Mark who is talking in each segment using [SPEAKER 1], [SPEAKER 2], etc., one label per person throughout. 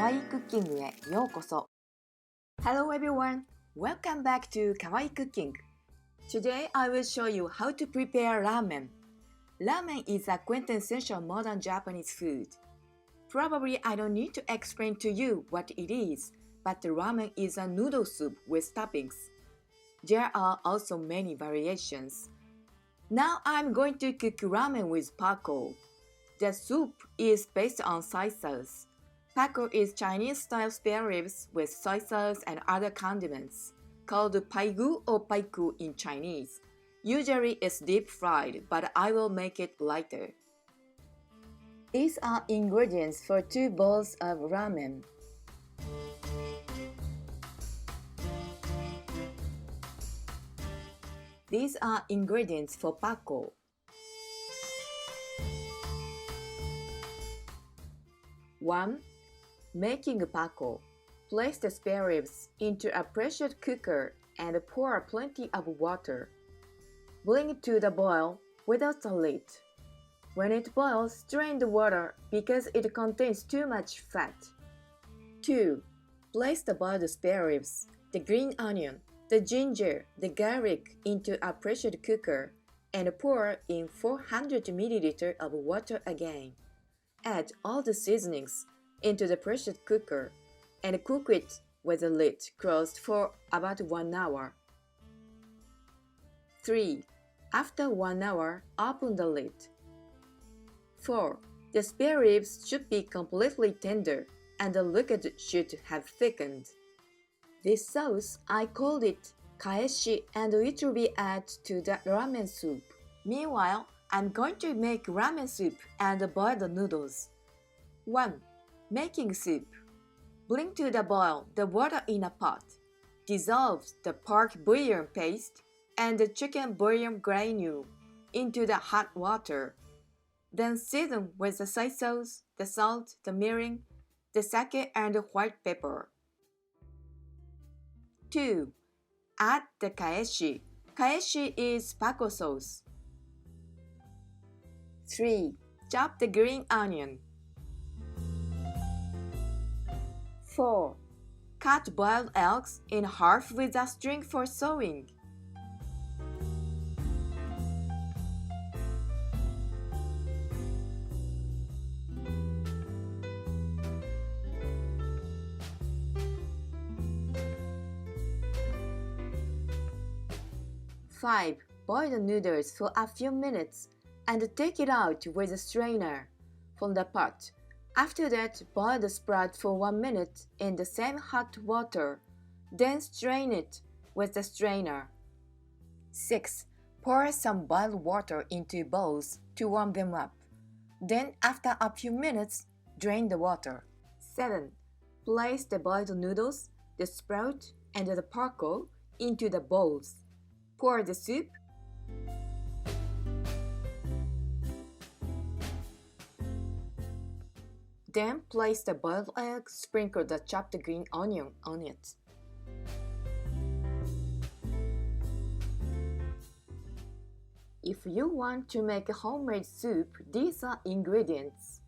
[SPEAKER 1] Kawaii Cooking へようこそ。Hello everyone, welcome back to Kawaii Cooking. Today I will show you how to prepare ramen. Ramen is a quintessential modern Japanese food. Probably I don't need to explain to you what it is, but ramen is a noodle soup with toppings. There are also many variations. Now I'm going to cook ramen with Pako. The soup is based on soy sauce. Pako is Chinese-style spare ribs with soy sauce and other condiments, called Paigu or Paiku in Chinese. Usually it's deep-fried, but I will make it lighter. These are ingredients for 2 bowls of ramen. These are ingredients for Pako. 1. Making Pako. Place the spare ribs into a pressure cooker and pour plenty of water. Bring it to the boil without a lid. When it boils, strain the water because it contains too much fat. 2. Place the boiled spare ribs, the green onion, the ginger, the garlic into a pressure cooker and pour in 400 ml of water again. Add all the seasonings into the pressure cooker and cook it with the lid closed for about 1 hour. 3. After 1 hour, open the lid. 4. The spare ribs should be completely tender and the liquid should have thickened. This sauce, I called it Kaeshi and it will be added to the ramen soup. Meanwhile, I'm going to make ramen soup and boil the noodles. 1. Making soup. Bring to the boil the water in a pot. Dissolve the pork bouillon paste and the chicken bouillon granule into the hot water. Then season with the soy sauce, the salt, the mirin, the sake and the white pepper. 2. Add the Kaeshi. Kaeshi is Pako sauce. 3. Chop the green onion. 4. Cut boiled eggs in half with a string for sewing. 5. Boil the noodles for a few minutes and take it out with a strainer from the pot. After that, boil the sprout for 1 minute in the same hot water, then strain it with the strainer. 6. Pour some boiled water into bowls to warm them up. Then, after a few minutes, drain the water. 7. Place the boiled noodles, the sprout, and the Pako into the bowls. Pour the soup. Then place the boiled egg, sprinkle the chopped green onion on it. If you want to make a homemade soup, these are ingredients.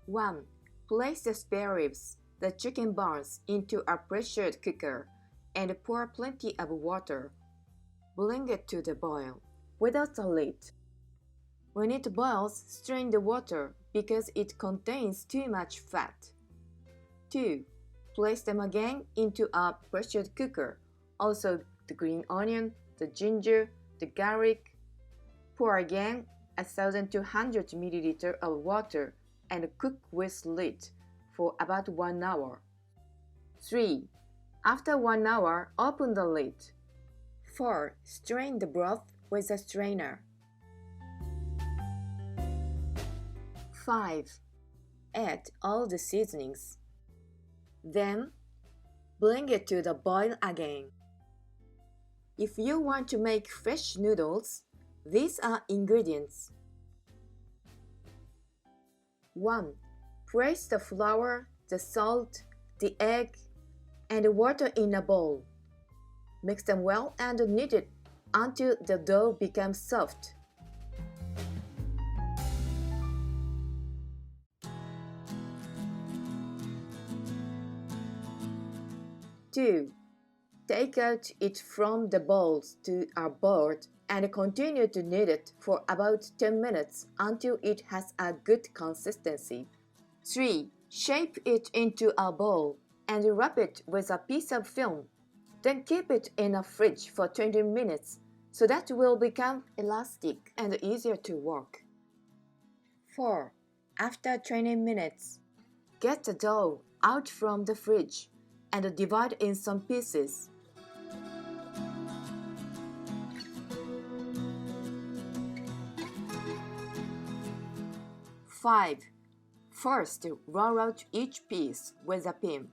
[SPEAKER 1] 1. Place the spare ribs, the chicken bones, into a pressure cooker and pour plenty of water. Bring it to the boil without a lid. When it boils, strain the water because it contains too much fat. 2. Place them again into a pressure cooker. Also the green onion, the ginger, the garlic. Pour again 1200 ml of water and cook with lid for about 1 hour. 3. After 1 hour, open the lid. 4. Strain the broth with a strainer. 5. Add all the seasonings. Then, bring it to the boil again. If you want to make fresh noodles, these are ingredients. 1. Place the flour, the salt, the egg, and the water in a bowl. Mix them well and knead it until the dough becomes soft. 2. Take out it from the bowls to a board and continue to knead it for about 10 minutes until it has a good consistency. 3. Shape it into a bowl and wrap it with a piece of film. Then keep it in a fridge for 20 minutes so that it will become elastic and easier to work. 4. After 20 minutes, get the dough out from the fridge and divide in some pieces. 5. First, roll out each piece with a pin.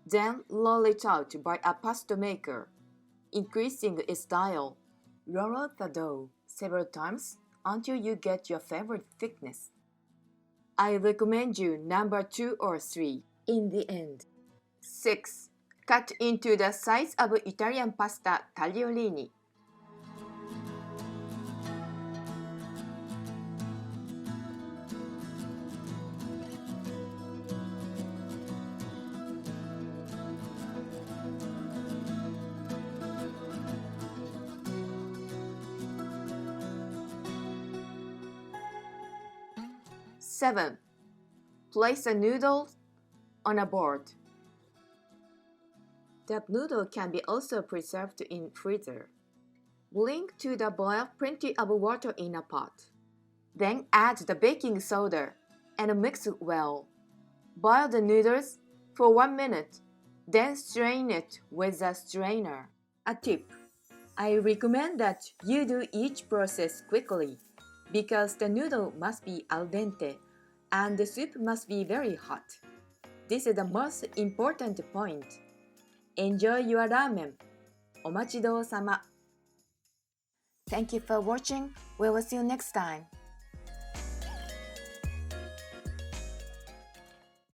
[SPEAKER 1] Then roll it out by a pasta maker, increasing its dial. Roll out the dough several times until you get your favorite thickness. I recommend you number 2 or 3 in the end. 6. Cut into the size of Italian pasta tagliolini. 7. Place a noodle on a board. The noodle can be also preserved in freezer. Bring to the boil plenty of water in a pot. Then add the baking soda and mix it well. Boil the noodles for 1 minute, then strain it with a strainer. A tip: I recommend that you do each process quickly because the noodle must be al dente and the soup must be very hot. This is the most important point. Enjoy your ramen. お待ちどうさま. Thank you for watching. We will see you next time.